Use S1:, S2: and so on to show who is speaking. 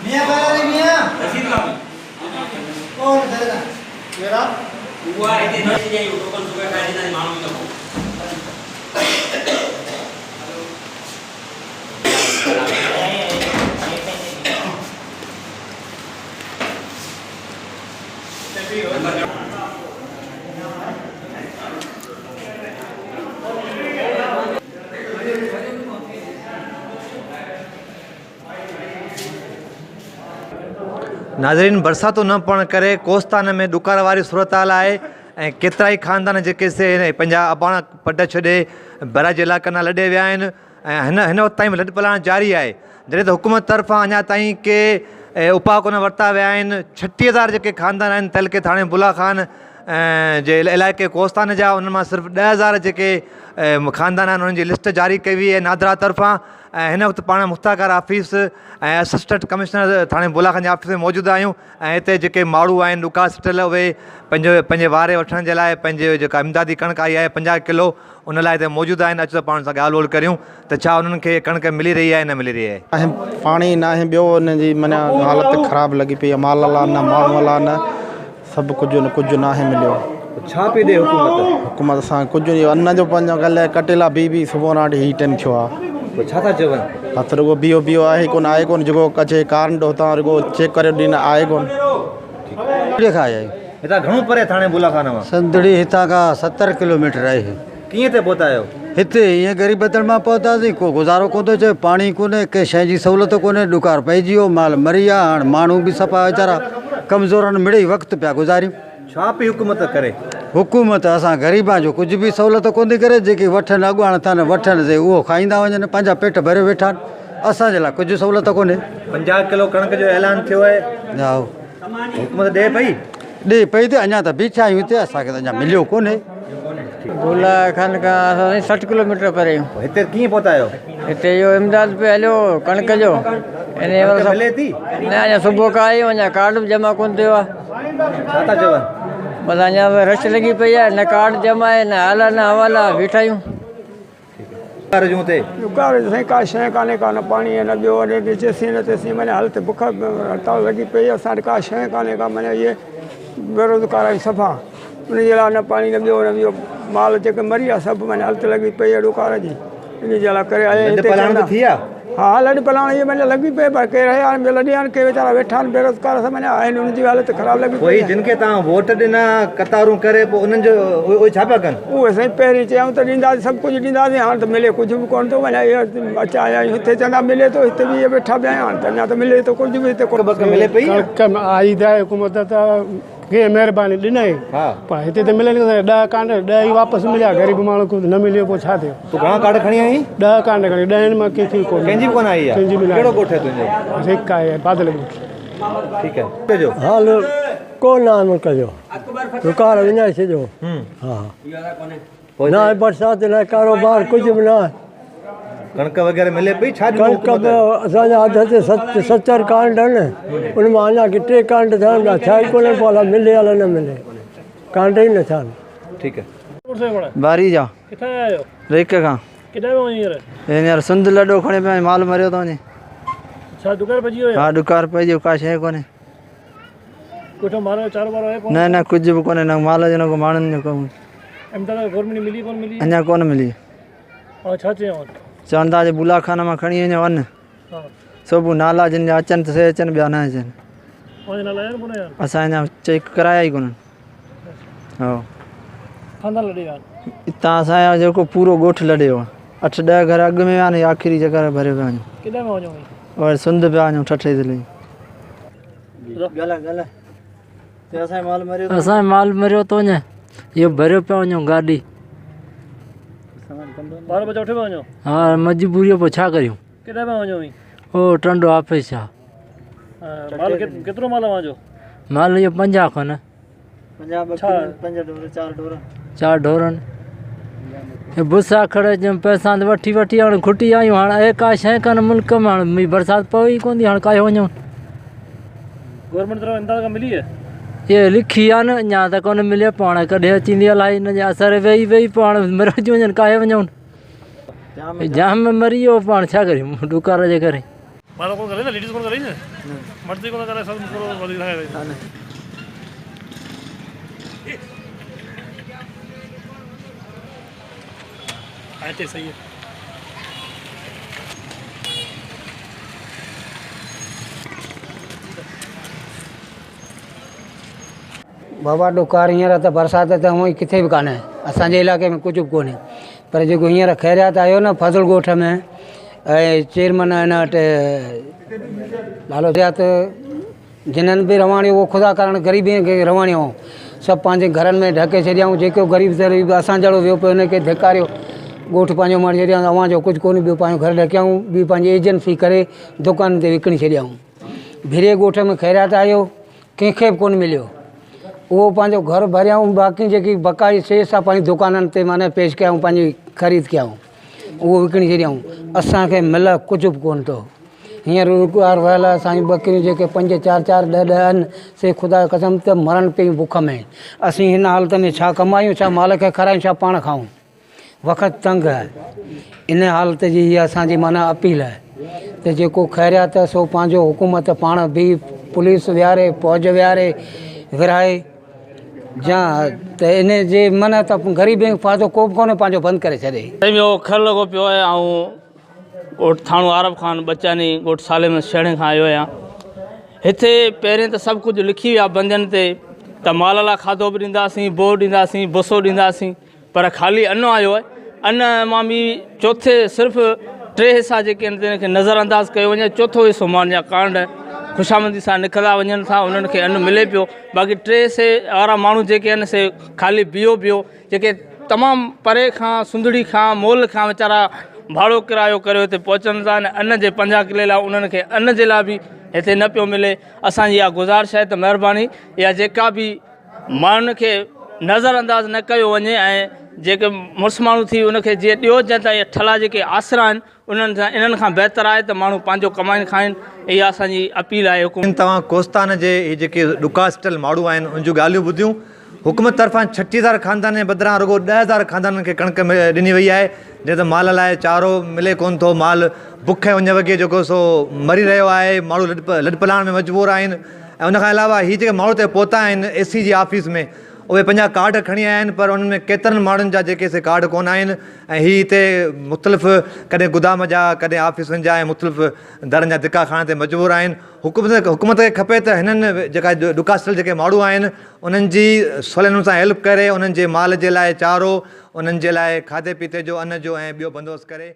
S1: मियां बाहर मियां
S2: रसीद कापी
S1: कौन देगा मेरा
S2: हुआ इतने नहीं जाए टोकन सुबह खाए नहीं मालूम तो
S3: नाज़रीन बरसातूं न पवण करे कोस्तान में ॾुकार वारी सूरत हाल आहे ऐं केतिरा ई ख़ानदान जेके से पंहिंजा अबाणा पट छॾे बरा जे इलाइक़नि लाइ लॾे विया आहिनि ऐं हिन वक़्त ताईं लॾ पलाण जारी आहे जॾहिं त हुकूमत तरफ़ां अञा ताईं के उपाउ कोन वरिता विया आहिनि 36,000 जेके ख़ानदान आहिनि तहलके थाणे बुला खान जे इलाइक़े कोस्तान जा उन्हनि मां सिर्फ़ु 10,000 जेके ख़ानदान आहिनि उन्हनि जी लिस्ट जारी कई वई आहे नादरा तरफ़ां ऐं हिन वक़्तु पाण मुख़्ताकार ऑफिस ऐं असिस्टेंट कमिश्नर थाणे बुलाखान जे ऑफिस में मौजूदु आहियूं ऐं हिते जेके माण्हू आहिनि ॾुकार सिटियल उहे पंहिंजे वारे वठण जे लाइ पंहिंजे जेका इमदादी कणिक आई आहे 50 किलो उन लाइ हिते मौजूदु आहिनि अचो त पाण सां ॻाल्हि ॿोल करियूं त छा उन्हनि खे कणिक मिली रही आहे न मिली रही आहे
S4: पाणी न आहे ॿियो हुनजी माना हालति ख़राबु लॻी पई आहे माल लाइ न माण्हूअ लाइ न सभु कुझु न आहे मिलियो
S3: छा पई ॾे
S4: हुकूमत सां कुझु अन्न जो पंहिंजो ॻाल्हि कटेला बि सुबुह राति हीअ टाइम थियो आहे
S3: छा था चवनि
S4: हथ रुगो बीओ आहे कोन आहे कोन जेको कचे कान ॾो तव्हां रुगो चेक करे ॾींदा आहे कोन
S3: हितां घणो परे थाणे बुलाखान मां
S5: संदड़ी हितां खां 70 किलोमीटर आहे
S3: कीअं ते पहुता आहियो
S5: हिते ईअं ग़रीबतनि मां पहुतासीं को गुज़ारो कोन थो चए पाणी कोन्हे कंहिं शइ जी सहूलियत कोन्हे ॾुकार पइजी वियो माल मरी विया हाणे माण्हू बि सफ़ा वीचारा कमज़ोरनि मिड़ई वक़्तु पिया गुज़ारियूं
S3: छा पई हुकूमत करे
S5: हुकूमत असां ग़रीबां जो कुझु बि सहूलियत कोन थी करे जेकी वठनि अॻुवाण था न वठनि से उहो खाईंदा वञनि पंहिंजा पेट भरे वेठा आहिनि असांजे लाइ कुझु सहूलियत कोन्हे
S3: 50 किलो कणिक जो ऐलान थियो आहे
S5: हा
S3: हुकूमत ॾे पई
S5: ॾे पई त अञा त बीठा आहियूं हिते असांखे त अञा मिलियो कोन्हे बुलाखान खां असां 60 किलोमीटर परे आहियूं
S3: हिते कीअं पहुता आहियो
S5: हिते इहो इमदाद पे हलियो कणिक जो
S3: मिले थी
S5: न अञा सुबुह खां आहियूं अञा कार्ड बि जमा कोन थियो आहे
S3: छा था चवनि
S5: बसि अञा रश लॻी पई आहे न कार्ड जमा आहे न आला न हवाला बीठा आहियूं
S6: ॾुकार साईं का शइ कान्हे का न पाणी न ॿियो वॾे चेसीं न तेसीं माने हल बुख हड़ताल लॻी पई आहे असां वटि का शइ कान्हे का माने इहे बेरोज़गार आहियूं सफ़ा उनजे लाइ न पाणी न ॿियो माल जेके मरी आहे सभु माने हलत लॻी पई आहे ॾुकार जी इनजे लाइ करे आया हा लॾ पलाण इहे माने लॻी पई पर केरु आहे लॾी आहिनि के वीचारा वेठा आहिनि बेरोज़गार असां माने आहिनि उनजी हालति ख़राबु लॻी पई
S3: जिन खे तव्हां वोट ॾिना कतारूं करे पोइ उन्हनि जो उहे छा पिया कनि
S6: उहे साईं पहिरीं चयूं त ॾींदासीं सभु कुझु ॾींदासीं हाणे त मिले कुझु बि कोन थो वञे इहे अचा आया आहियूं हिते चवंदा मिले थो हिते बि इहे वेठा पिया आहियूं हाणे त अञा त मिले थो कुझु बि हिते
S3: मिले पई
S6: आई त हुकूमत त कीअं महिरबानी ॾिनई पर हिते त मिले नथो 10 कांड 10 ई वापसि मिलिया ग़रीब माण्हू खे न मिलियो पोइ छा थियो
S3: तूं घणा कार्ड खणी आई
S6: 10 कांड खणी 10 मां कंहिंखे कोन
S3: कंहिंजी बि कोन आई आहे
S6: कंहिंजी बि
S3: कहिड़ो ॻोठ आहे तुंहिंजो
S6: हिकु आहे बादल
S3: ठीकु आहे
S7: हाल कोन आहे मुल्क जो ॾुकार विञाए छॾियो हा न आहे बरसाति न कारोबार कुझु बि न आहे
S3: कणिक वग़ैरह मिले पई छा
S7: कणिक असांजा अध ते 70 कांड आहिनि उन मां अञा की 3 कांड थियनि था छा ई कोन्हे पोइ अलाए मिले अलाए न मिले कांड ई न थियनि
S3: ठीकु आहे
S5: बारी जा
S6: किथे आयो
S5: रेक खां
S6: किथे वञी
S5: हींअर सुंद लॾो खणे पिया माल मरियो थो वञे
S6: छा दुकान पइजी वियो
S5: हा ॾुकार पइजी का शइ कोन्हे
S6: कोठो मारो चार बार आहे
S5: न कुझु बि कोन्हे न माल जो न को माण्हुनि जो कमु
S6: अहमदाबाद गवर्नमेंट मिली कोन मिली
S5: अञा कोन मिली
S6: ऐं छा चयो
S5: चवनि था बुलाखान मां खणी वञो अन्न सभु नाला जिन जा अचनि त सही अचनि ॿिया न अचनि असां अञा चेक कराया ई कोन्हनि हा हितां असांजो जेको पूरो ॻोठु लॾियो आहे 8-10 घर अॻु में विया आहिनि आख़िरी जॻह भरे पिया वञूं और सुंद पिया वञूं ठठे दिले असांजो माल मरियो थो वञे इहो भरियो पिया वञूं गाॾी हा मजबूरी पोइ छा करियूं ओ टंडो ऑफिस छा माल इहो 50 खनि 4 ढोरनि बुसा खड़े पैसा वठी हाणे खुटी आहियूं हाणे का शइ कान मुल्क में हाणे बरसाति पवे ई कोन थी हाणे काहे वञूं
S6: गवर्नमेंट तरफ़ इमदाद मिली है
S5: ये लिखी आहे न अञा त कोन मिले पोइ हाणे कॾहिं अचींदी अलाही हिन जे असर वेही पोइ हाणे मरिजी वञनि काहे वञूं जाम में मरी वियो पोइ हाणे छा करियूं ॾुकार जे करे
S8: ॿार कोन करे न, लेडीज़ कोन करे न, मर्द कोन करे, सभु थोरो वधीक लॻाए। हिते सही आहे।
S9: बाबा ॾुकार हींअर त बरसाति त हूअं ई किथे बि कान्हे, असांजे इलाइक़े में कुझु बि कोन्हे, पर जेको हींअर ख़ैरियात आयो न फज़ल ॻोठ में ऐं चेयरमैन हिन वटि नालो ख़ैरियात जिन्हनि बि रवानियो उहो ख़ुदा करणु ग़रीबीअ खे रवानियो सभु पंहिंजे घरनि में ढके छॾियऊं। जेको ग़रीब ग़रीब असां जहिड़ो वियो पियो हुनखे धिकारियो, ॻोठ पंहिंजो मारे छॾियऊं, अव्हां जो कुझु कोन्हे, ॿियो पंहिंजो घर ढकियऊं, ॿी पंहिंजी एजेंसी करे दुकान ते विकिणी छॾियऊं। भिरे ॻोठ में ख़ैरियात आयो, कंहिंखे बि कोन मिलियो, उहो पंहिंजो घर भरियऊं, बाक़ी जेकी बकाई शेष आहे पंहिंजी दुकाननि ते माना पेश कयऊं, पंहिंजी ख़रीद कयऊं, उहो विकिणी छॾियऊं। असांखे मिल कुझु बि कोन थो। हींअर रोज़गार वियल आहे, असांजी ॿकरियूं जेके 5 4 4 10 10 आहिनि से ख़ुदा कसम त मरण पियूं बुख में। असीं हिन हालत में छा कमायूं, छा माल खे खारायूं, छा पाण खाऊं, वक़्तु तंग आहे। इन हालत जी हीअ असांजी माना अपील आहे त जेको ख़ैरियात आहे सो पंहिंजो हुकूमत पाण बि पुलिस विहारे, फौज विहारे विराए जा, त इन जे माना त ग़रीबी खे फ़ाइदो को बि कोन्हे, पंहिंजो बंदि करे छॾे।
S10: ॿियो खर लॻो पियो आहे ऐं ॻोठ थाणो आरब ख़ान बचानी ॻोठ साले में 6 खां आयो आहियां। हिते पहिरें त सभु कुझु लिखी विया बंदियुनि ते त माल लाइ खाधो बि ॾींदासीं, बोर ॾींदासीं, बुसो ॾींदासीं, पर ख़ाली अन्न आयो आहे। अन्न मां बि चौथे सिर्फ़ु 3 हिसा जेके आहिनि तिन खे नज़रअंदाज़ कयो वञे, चौथो हिसो मान जा कांड ख़ुशामंदी सां निकिरंदा वञनि था, उन्हनि खे अन्न मिले पियो। बाक़ी 3 हिसे वारा माण्हू जेके आहिनि से ख़ाली बीहो जेके तमामु परे खां सुंदड़ी खां मोल खां वीचारा भाड़ो किरायो करे हिते पहुचनि था, अन्न जे 50 किले लाइ उन्हनि खे अन्न जे लाइ बि हिते न पियो मिले। असांजी इहा गुज़ारिश आहे त महिरबानी इहा जेका बि माण्हुनि खे नज़रअंदाज़ न कयो वञे ऐं जेके मुड़ुसु माण्हू थी उनखे जीअं ॾियो जंहिं त इहे ठला जेके आसरा आहिनि उन्हनि सां इन्हनि खां बहितर आहे त माण्हू पंहिंजो कमाइनि खाइनि। इहा असांजी अपील आहे हुकूमत।
S3: तव्हां कोस्तान जे इहे जेके ॾुकास्टल माण्हू आहिनि उन जूं ॻाल्हियूं ॿुधियूं। हुकूमत तरफ़ां 36,000 ख़ानदान जे बदिरां रुॻो 10,000 ख़ानदाननि खे कणिक ॾिनी वई आहे, जीअं त माल लाइ चारो मिले कोन थो, माल बुख ऐं उन वॻे जेको सो मरी रहियो आहे, माण्हू लॾपलाइण में मजबूर आहिनि। ऐं उनखां अलावा हीअ जेके माण्हू हिते पहुता आहिनि AC जी ऑफ़िस में, उहे पंहिंजा कार्ड खणी आया आहिनि, पर उन्हनि में केतिरनि माण्हुनि जा जेके से कार्ड कोन आहिनि। ऐं हीअ हिते मुख़्तलिफ़ कॾहिं गोदाम जा, कॾहिं ऑफ़िसनि जा ऐं मुख़्तलिफ़ दरनि जा धिका खाइण ते मजबूर आहिनि। हुकूमत खे खपे त हिननि जेका ॾुकास्टल जेके माण्हू आहिनि उन्हनि जी सवले नमूने सां हेल्प करे, उन्हनि जे माल जे लाइ चारो, उन्हनि जे लाइ खाधे पीते जो अन्न जो ऐं ॿियो बंदोबस्तु करे।